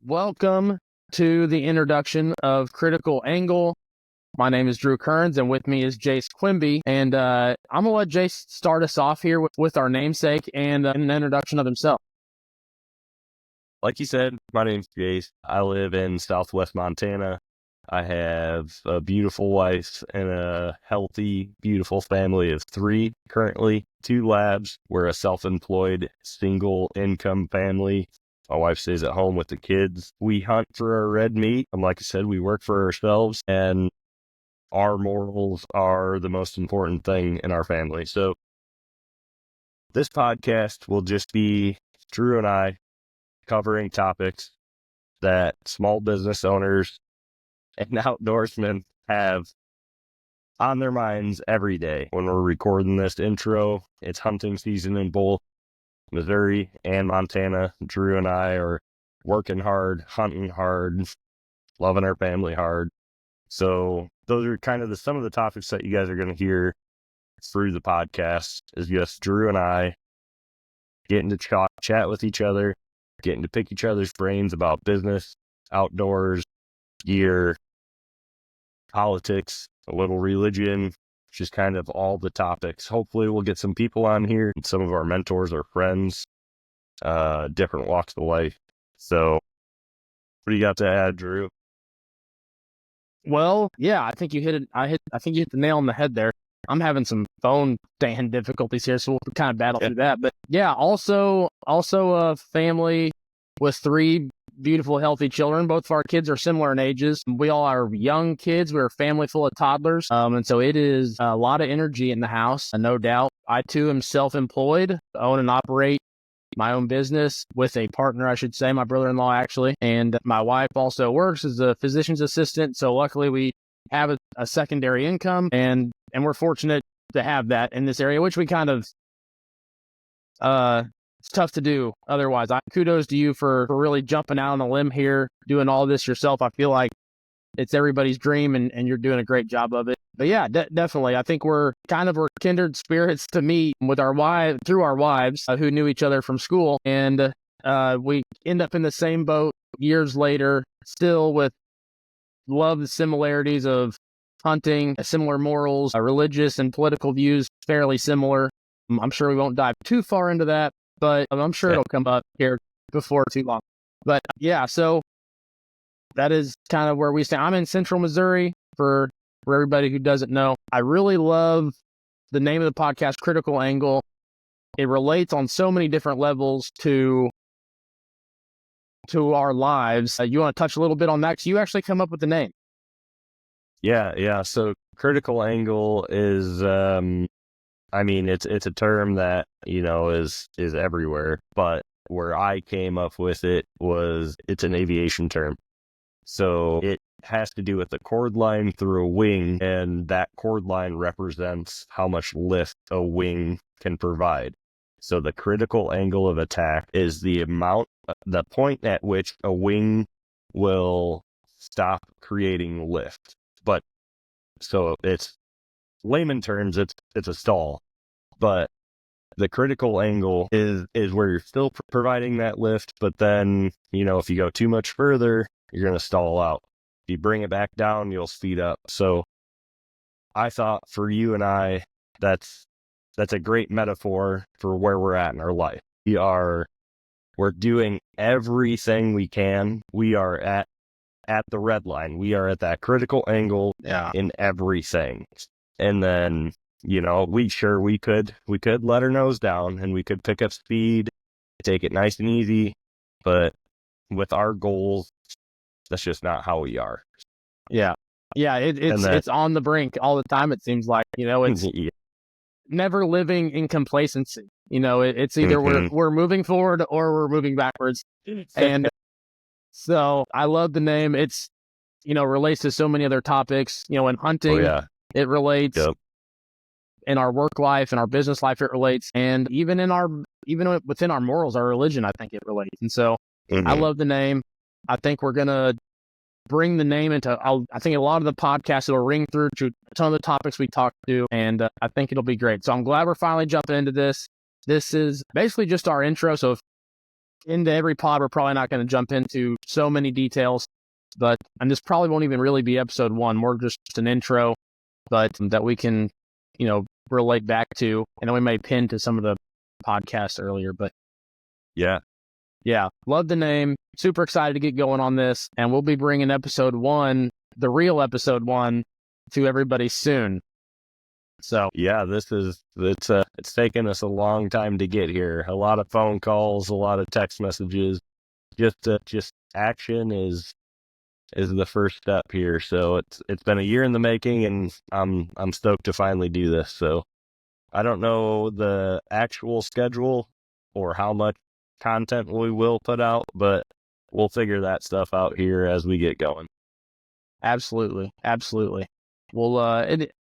Welcome to the introduction of Critical Angle. My name is Drew Kearns, and with me is Jace Quimby. And I'm going to let Jace start us off here with our namesake and an introduction of himself. Like you said, my name's Jace. I live in Southwest Montana. I have a beautiful wife and a healthy, beautiful family of 3 currently, 2 labs. We're a self-employed, single-income family. My wife stays at home with the kids. We hunt for our red meat. And like I said, we work for ourselves, and our morals are the most important thing in our family. So this podcast will just be Drew and I covering topics that small business owners and outdoorsmen have on their minds every day. When we're recording this intro, it's hunting season in both Missouri and Montana. Drew and I are working hard, hunting hard, loving our family hard. So those are kind of some of the topics that you guys are going to hear through the podcast, is just Drew and I getting to chat with each other, getting to pick each other's brains about business, outdoors, gear, politics, a little religion, just kind of all the topics. Hopefully we'll get some people on here, some of our mentors or friends, different walks of life. So what do you got to add, Drew? Well, yeah, I think you hit it. I think you hit the nail on the head there. I'm having some phone stand difficulties here, so we'll kind of battle through that. But yeah, also a family with 3 beautiful, healthy children. Both of our kids are similar in ages. We all are young kids. We're a family full of toddlers. And so it is a lot of energy in the house, no doubt. I too am self-employed, own and operate my own business with a partner, I should say, my brother-in-law actually. And my wife also works as a physician's assistant. So luckily we have a secondary income, and we're fortunate to have that in this area, which we kind of, it's tough to do otherwise. Kudos to you for really jumping out on a limb here, doing all this yourself. I feel like it's everybody's dream, and you're doing a great job of it. But yeah, definitely. I think we're kindred spirits to meet with through our wives who knew each other from school. And we end up in the same boat years later, still with love the similarities of hunting, similar morals, religious and political views, fairly similar. I'm sure we won't dive too far into that, but I'm sure it'll come up here before too long. But yeah, so that is kind of where we stand. I'm in central Missouri for everybody who doesn't know. I really love the name of the podcast, Critical Angle. It relates on so many different levels to our lives. You want to touch a little bit on that? Because you actually come up with the name. Yeah. So Critical Angle is, it's a term that, is everywhere, but where I came up with it's an aviation term. So it has to do with the cord line through a wing, and that cord line represents how much lift a wing can provide. So the critical angle of attack is the point at which a wing will stop creating lift. But so it's layman terms, it's a stall, but the critical angle is where you're still providing that lift, but then, if you go too much further, you're going to stall out. If you bring it back down, you'll speed up. So I thought for you and I, that's a great metaphor for where we're at in our life. We're doing everything we can. We are at the red line. We are at that critical angle in everything. And then, we could let our nose down and we could pick up speed, take it nice and easy. But with our goals, that's just not how we are. Yeah. It's on the brink all the time. It seems like, it's never living in complacency. It's either we're moving forward or we're moving backwards. And so I love the name. It's, relates to so many other topics, in hunting, it relates in our work life and our business life, it relates. And even within our morals, our religion, I think it relates. And so I love the name. I think we're going to bring the name into, I think a lot of the podcasts will ring through to some of the topics we talked to, and I think it'll be great. So I'm glad we're finally jumping into this. This is basically just our intro. So into every pod. We're probably not going to jump into so many details, and this probably won't even really be episode 1, more just an intro, but that we can, relate back to. And then we may pin to some of the podcasts earlier, but yeah, love the name. Super excited to get going on this, and we'll be bringing episode 1, the real episode 1, to everybody soon. So yeah, it's taken us a long time to get here. A lot of phone calls, a lot of text messages. Just action is the first step here. So it's been a year in the making, and I'm stoked to finally do this. So I don't know the actual schedule or how much content we will put out, but we'll figure that stuff out here as we get going. Absolutely. We'll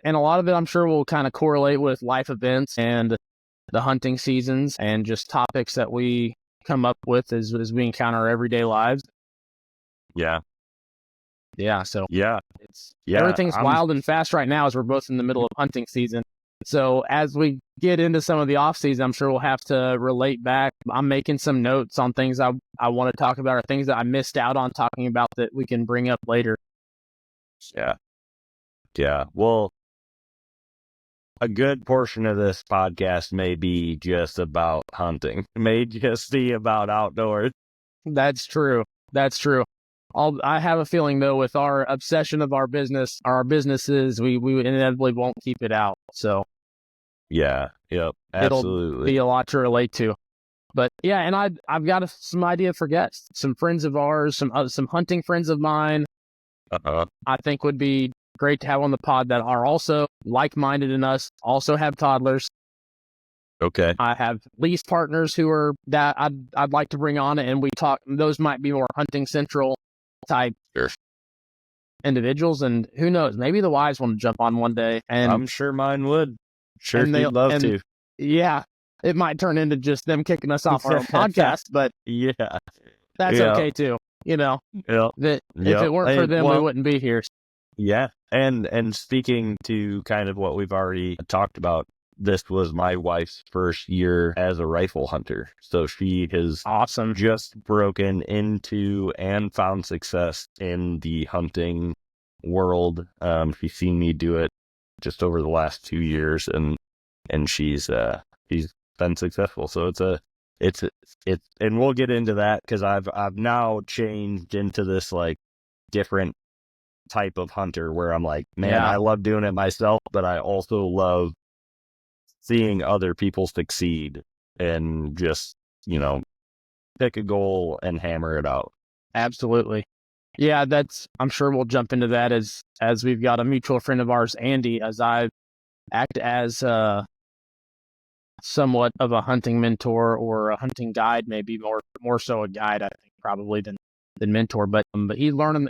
and a lot of it, I'm sure, will kind of correlate with life events and the hunting seasons and just topics that we come up with as we encounter our everyday lives. Yeah. So it's everything's wild and fast right now as we're both in the middle of hunting season. So as we get into some of the off season, I'm sure we'll have to relate back. I'm making some notes on things I want to talk about, or things that I missed out on talking about that we can bring up later. Yeah. Well, a good portion of this podcast may be just about hunting. It may just be about outdoors. That's true. I have a feeling, though, with our obsession of our businesses, we inevitably won't keep it out. So yeah, yep, absolutely. It'll be a lot to relate to. But yeah, and I've got some idea for guests, some friends of ours, some hunting friends of mine. I think would be great to have on the pod that are also like-minded in us, also have toddlers. Okay. I have lease partners who are that I'd like to bring on, and we talk. Those might be more hunting central type individuals, and who knows, maybe the wives want to jump on one day. And I'm sure mine would. Sure, they'd love to. Yeah, it might turn into just them kicking us off our own podcast, but that's okay too. That if it weren't for them, we wouldn't be here. Yeah, and speaking to kind of what we've already talked about, this was my wife's first year as a rifle hunter. So she has just broken into and found success in the hunting world. She's seen me do it just over the last 2 years, and she's been successful. So it's and we'll get into that because I've now changed into this like different type of hunter where I'm like, man, I love doing it myself, but I also love seeing other people succeed and just, pick a goal and hammer it out. Absolutely. Yeah, I'm sure we'll jump into that as we've got a mutual friend of ours, Andy, as I act as somewhat of a hunting mentor or a hunting guide, maybe more so a guide, I think, probably than mentor. But he's learning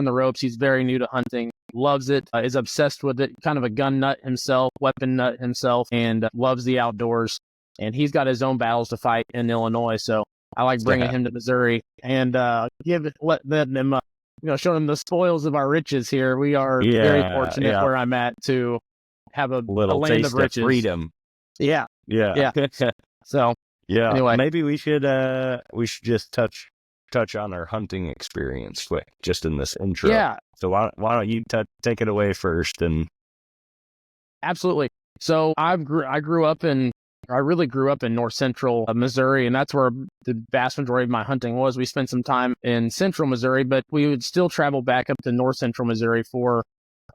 the ropes. He's very new to hunting, loves it, is obsessed with it, kind of a gun nut himself, weapon nut himself, and loves the outdoors. And he's got his own battles to fight in Illinois. So I like bringing him to Missouri and letting him, showing him the spoils of our riches here. We are very fortunate where I'm at to have a little land taste of riches. Of freedom. Yeah. So anyway, maybe we should just touch on our hunting experience quick, just in this intro. Yeah. So why don't you take it away first? And absolutely. So I really grew up in north central Missouri, and that's where the vast majority of my hunting was. We spent some time in central Missouri, but we would still travel back up to north central Missouri for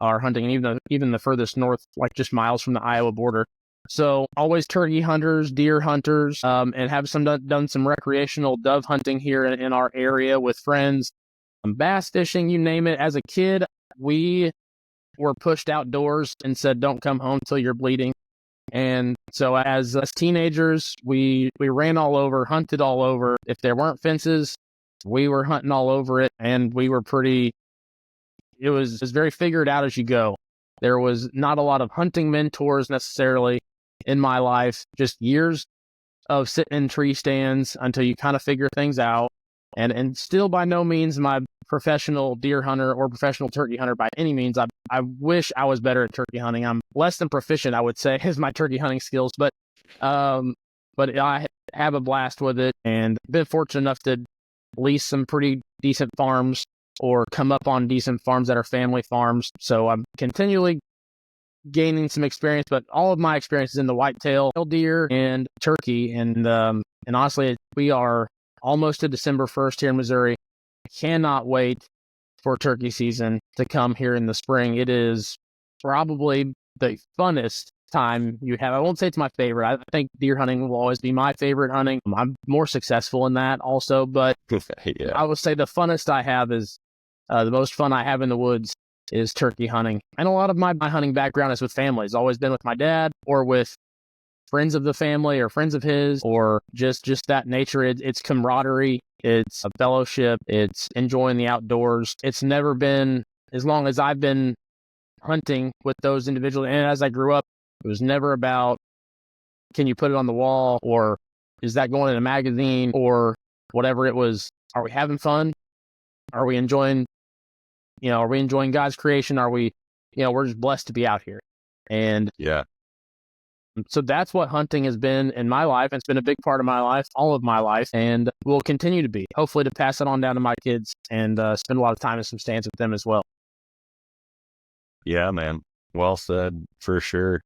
our hunting, and even the furthest north, like just miles from the Iowa border. So always turkey hunters, deer hunters, and have done some recreational dove hunting here in our area with friends, bass fishing, you name it. As a kid, we were pushed outdoors and said, "Don't come home till you're bleeding." And so as teenagers, we ran all over, hunted all over. If there weren't fences, we were hunting all over it, and we were it was very figured out as you go. There was not a lot of hunting mentors necessarily in my life, just years of sitting in tree stands until you kind of figure things out. And still by no means am I professional deer hunter or professional turkey hunter by any means. I wish I was better at turkey hunting. I'm less than proficient, I would say, is my turkey hunting skills. But I have a blast with it, and been fortunate enough to lease some pretty decent farms or come up on decent farms that are family farms. So I'm continually gaining some experience, but all of my experience is in the whitetail, deer, and turkey. And honestly, we are almost to December 1st here in Missouri. I cannot wait for turkey season to come here in the spring. It is probably the funnest time you have. I won't say it's my favorite. I think deer hunting will always be my favorite hunting. I'm more successful in that also, but Yeah. I would say the funnest I have is the most fun I have in the woods is turkey hunting. And a lot of my hunting background is with family. It's always been with my dad or with friends of the family or friends of his, or just that nature. It's camaraderie. It's a fellowship. It's enjoying the outdoors. It's never been, as long as I've been hunting with those individuals, and as I grew up, it was never about, can you put it on the wall, or is that going in a magazine, or whatever. It was, are we having fun? Are we enjoying, are we enjoying God's creation? Are we, we're just blessed to be out here. And Yeah. so that's what hunting has been in my life. It's been a big part of my life, all of my life, and will continue to be. Hopefully to pass it on down to my kids and spend a lot of time in some stands with them as well. Yeah, man. Well said, for sure.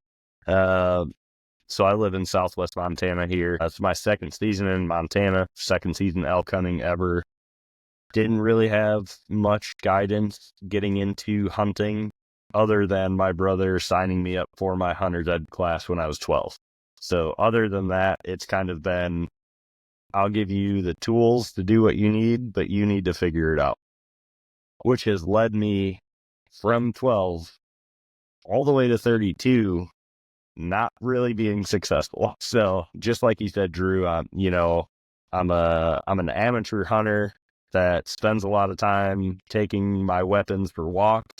So I live in Southwest Montana here. It's my second season in Montana, second season elk hunting ever. Didn't really have much guidance getting into hunting other than my brother signing me up for my hunter's ed class when I was 12. So other than that, it's kind of been, I'll give you the tools to do what you need, but you need to figure it out, which has led me from 12 all the way to 32, not really being successful. So just like you said, Drew, I'm an amateur hunter that spends a lot of time taking my weapons for walks,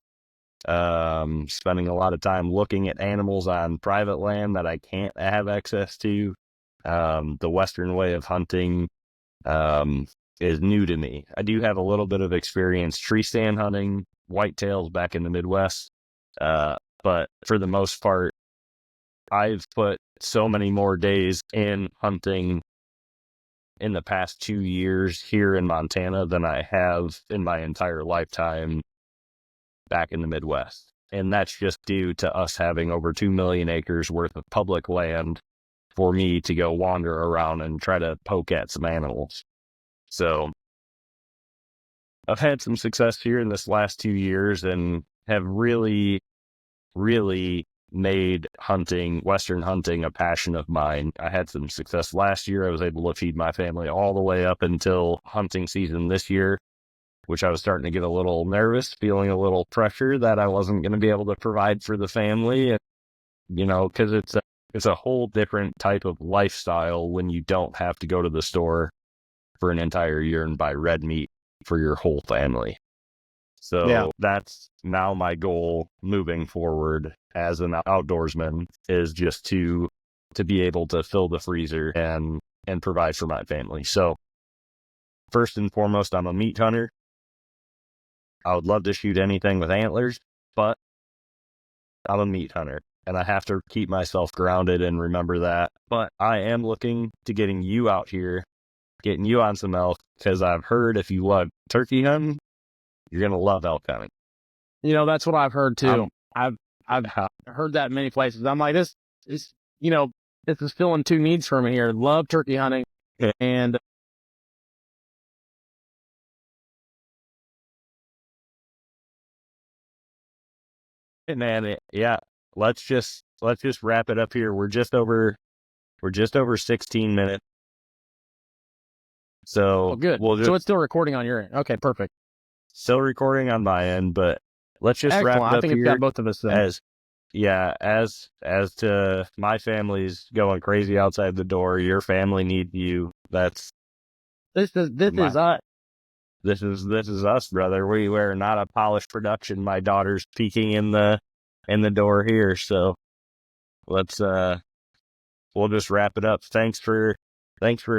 spending a lot of time looking at animals on private land that I can't have access to. The Western way of hunting is new to me. I do have a little bit of experience tree stand hunting, whitetails back in the Midwest, but for the most part, I've put so many more days in hunting in the past 2 years here in Montana than I have in my entire lifetime back in the Midwest. And that's just due to us having over 2 million acres worth of public land for me to go wander around and try to poke at some animals. So I've had some success here in this last 2 years and have really, really made hunting, Western hunting, a passion of mine. I had some success last year. I was able to feed my family all the way up until hunting season this year, which I was starting to get a little nervous, feeling a little pressure that I wasn't going to be able to provide for the family. And, because it's a whole different type of lifestyle when you don't have to go to the store for an entire year and buy red meat for your whole family. So That's now my goal moving forward as an outdoorsman, is just to be able to fill the freezer and provide for my family. So first and foremost, I'm a meat hunter. I would love to shoot anything with antlers, but I'm a meat hunter and I have to keep myself grounded and remember that. But I am looking to getting you out here, getting you on some elk, because I've heard if you love turkey hunting, you're going to love elk hunting. That's what I've heard too. I've heard that in many places. I'm like, this is filling two needs for me here. Love turkey hunting and man, let's just wrap it up here. We're just over 16 minutes. So good. So it's still recording on your end. Okay, perfect. Still recording on my end, but let's just Excellent. wrap it up. I think here. It's got both of us then. As to my family's going crazy outside the door, your family needs you. This is us. This is us, brother. We were not a polished production. My daughter's peeking in the door here. So we'll just wrap it up. Thanks for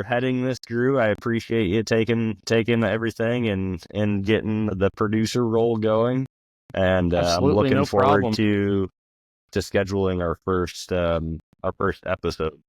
heading this, Drew. I appreciate you taking everything and getting the producer role going. And I'm looking forward to scheduling our first episode.